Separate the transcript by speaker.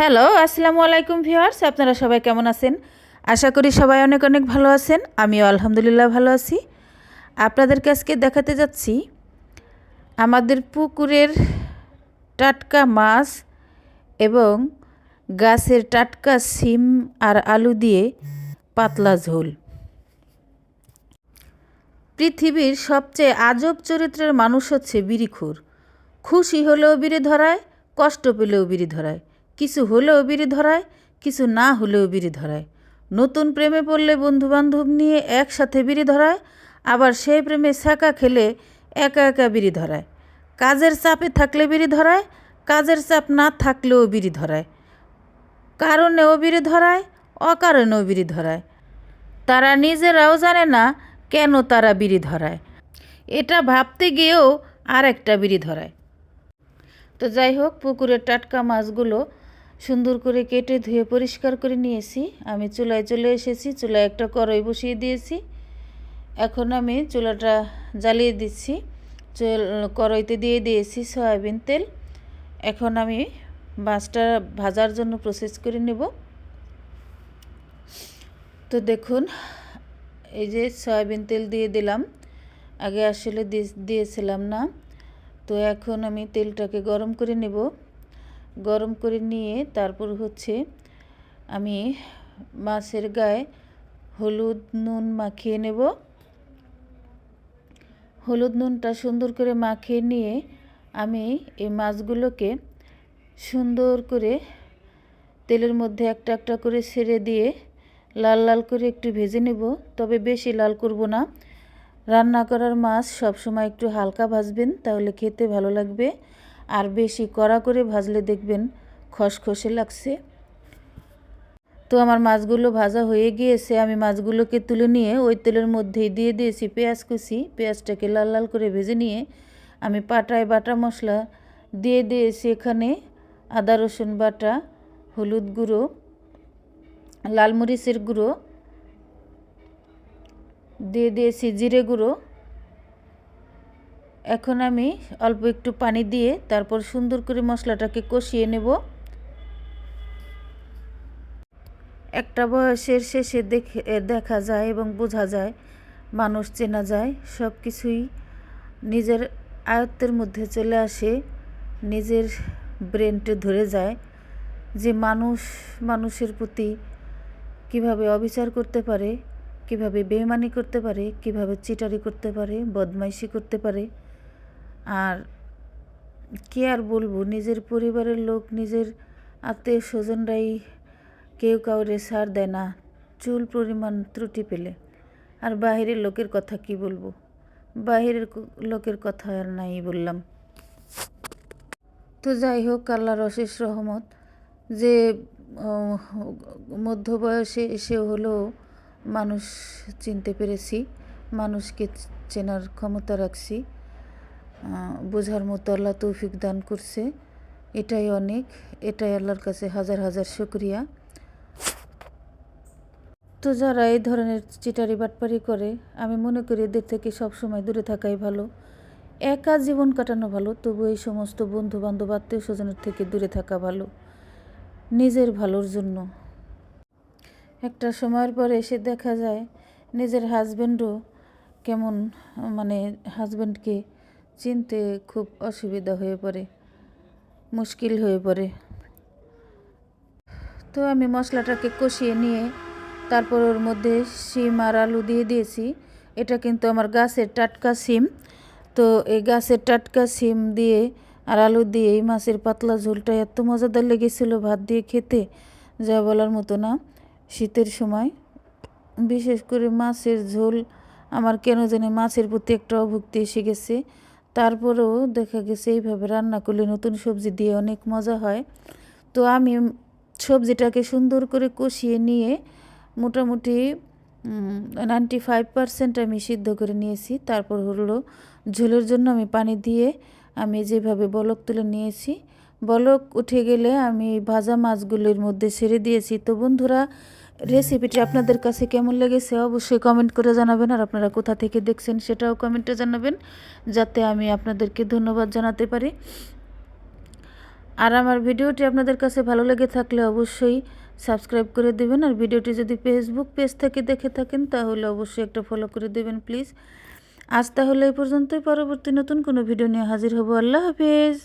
Speaker 1: Hello, আসসালামু আলাইকুম viewers. আপনারা সবাই কেমন আছেন? আশা করি সবাই অনেক অনেক ভালো আছেন। আমিও আলহামদুলিল্লাহ ভালো আছি। আপনাদেরকে আজকে দেখাতে যাচ্ছি আমাদের পুকুরের টাটকা মাছ এবং গাছের টাটকা শিম আর আলু দিয়ে পাতলা ঝোল। পৃথিবীর সবচেয়ে আজব চরিত্রের মানুষ হচ্ছে বিড়িখোর। খুশি হলেও বিড়ি ধরায়, কষ্ট পেলেও বিড়ি ধরায়, কিছু হলেও বিড়ি ধরায়, কিছু না হলেও বিড়ি ধরায়। নতুন প্রেমে পড়লে বন্ধুবান্ধব নিয়ে একসাথে বিড়ি ধরায়, আবার সেই প্রেমে ছ্যাঁকা খেলে একা একা বিড়ি ধরায়। কাজের চাপে থাকলে বিড়ি ধরায়, কাজের চাপ না থাকলেও বিড়ি ধরায়। কারণেও বিড়ি ধরায়, অকারণেও বিড়ি ধরায়। তারা নিজেরাও জানে না কেন তারা বিড়ি ধরায়। এটা ভাবতে গিয়েও আর একটা বিড়ি ধরায়। তো যাই হোক, পুকুরের টাটকা মাছগুলো সুন্দর করে কেটে ধুয়ে পরিষ্কার করে নিয়েছি। আমি চুলায় চলে এসেছি, চুলায় একটা কড়াই বসিয়ে দিয়েছি। এখন আমি চুলাটা জ্বালিয়ে দিচ্ছি। কড়াইতে দিয়ে দিয়েছি সয়াবিন তেল। এখন আমি মাছটা ভাজার জন্য প্রসেস করে নেব। তো দেখুন, এই যে সয়াবিন তেল দিয়ে দিলাম, আগে আসলে দিয়েছিলাম না। তো এখন আমি তেলটাকে গরম করে নেব। গরম করে নিয়ে তারপর হচ্ছে আমি মাছের গায়ে হলুদ নুন মাখিয়ে নেব। হলুদ নুনটা সুন্দর করে মাখিয়ে নিয়ে আমি এই মাছগুলোকে সুন্দর করে তেলের মধ্যে একটা একটা করে ছেড়ে দিয়ে লাল লাল করে একটু ভেজে নেব। তবে বেশি লাল করব না। রান্না করার মাছ সবসময় একটু হালকা ভাজবেন, তাহলে খেতে ভালো লাগবে। আর বেশি কড়া করে ভাজলে দেখবেন খসখসে লাগছে। তো আমার মাছগুলো ভাজা হয়ে গিয়েছে। আমি মাছগুলোকে তুলে নিয়ে ওই তেলের মধ্যেই দিয়ে দিয়েছি পেঁয়াজ কুচি। পেঁয়াজটাকে লাল লাল করে ভেজে নিয়ে আমি পাটায় বাটা মশলা দিয়ে দিয়েছি। এখানে আদা রসুন বাটা, হলুদ গুঁড়ো, লাল মরিচের গুঁড়ো দিয়ে দিয়েছি, জিরে গুঁড়ো। এখন আমি অল্প একটু পানি দিয়ে তারপর সুন্দর করে মশলাটাকে কষিয়ে নেব। একটা বয়সের শেষে দেখা যায় এবং বোঝা যায়, মানুষ চেনা যায়, সব কিছুই নিজের আয়ত্তের মধ্যে চলে আসে, নিজের ব্রেনটে ধরে যায় যে মানুষের প্রতি কিভাবে অবিচার করতে পারে, কিভাবে বেইমানি করতে পারে, কিভাবে চিটারি করতে পারে, বদমাইশি করতে পারে। আর কি আর বলবো, নিজের পরিবারের লোক, নিজের আত্মীয় স্বজনরাই কেউ কাউরে ছাড় দেয় না চুল পরিমাণ ত্রুটি পেলে। আর বাহিরের লোকের কথা কি বলবো, বাহিরের লোকের কথা আর নাই বললাম। তো যাই হোক, আল্লাহর অশেষ রহমত যে মধ্যবয়সে এসে হলেও মানুষ চিনতে পেরেছি, মানুষকে চেনার ক্ষমতা রাখছি, বোঝার মতো আল্লাহ তৌফিক দান করছে। এটাই অনেক, এটাই আল্লাহর কাছে হাজার হাজার শুকরিয়া। তো যারা এই ধরনের চিটারি বাটপারি করে, আমি মনে করি এদের থেকে সবসময় দূরে থাকাই ভালো। একা জীবন কাটানো ভালো, তবু এই সমস্ত বন্ধু বান্ধব আত্মীয় স্বজনের থেকে দূরে থাকা ভালো, নিজের ভালোর জন্য। একটা সময়ের পরে এসে দেখা যায় নিজের হাজব্যান্ডও কেমন, মানে হাজব্যান্ডকে চিনতে খুব অসুবিধা হয়ে পড়ে, মুশকিল হয়ে পড়ে। তো আমি মশলাটাকে কষিয়ে নিয়ে তারপর ওর মধ্যে শিম আর আলু দিয়ে দিয়েছি। এটা কিন্তু আমার গাছের টাটকা শিম। তো এই গাছের টাটকা শিম দিয়ে আর আলু দিয়ে এই মাছের পাতলা ঝোলটা এত মজাদার লেগেছিল ভাত দিয়ে খেতে, যা বলার মতো না। শীতের সময় বিশেষ করে মাছের ঝোল, আমার কেন জানি মাছের প্রতি একটা অভুক্তি এসে গেছে। তারপরেও দেখা গেছে এইভাবে রান্না করলে নতুন সবজি দিয়ে অনেক মজা হয়। তো আমি সবজিটাকে সুন্দর করে কষিয়ে নিয়ে মোটামুটি 95% আমি সিদ্ধ করে নিয়েছি। তারপর হলো ঝোলের জন্য আমি পানি দিয়ে আমি যেভাবে বলক তুলে নিয়েছি, বলক উঠে গেলে আমি ভাজা মাছগুলোর মধ্যে ছেড়ে দিয়েছি। তো বন্ধুরা, রেসিপিটি আপনাদের কাছে কেমন লেগেছে অবশ্যই কমেন্ট করে জানাবেন। আর আপনারা কোথা থেকে দেখছেন সেটাও কমেন্টে জানাবেন, যাতে আমি আপনাদেরকে ধন্যবাদ জানাতে পারি। আর আমার ভিডিওটি আপনাদের কাছে ভালো লেগে থাকলে অবশ্যই সাবস্ক্রাইব করে দেবেন। আর ভিডিওটি যদি ফেসবুক পেজ থেকে দেখে থাকেন তাহলে অবশ্যই একটা ফলো করে দেবেন প্লিজ। আজ তাহলে এই পর্যন্তই, পরবর্তী নতুন কোনো ভিডিও নিয়ে হাজির হব। আল্লাহ হাফেজ।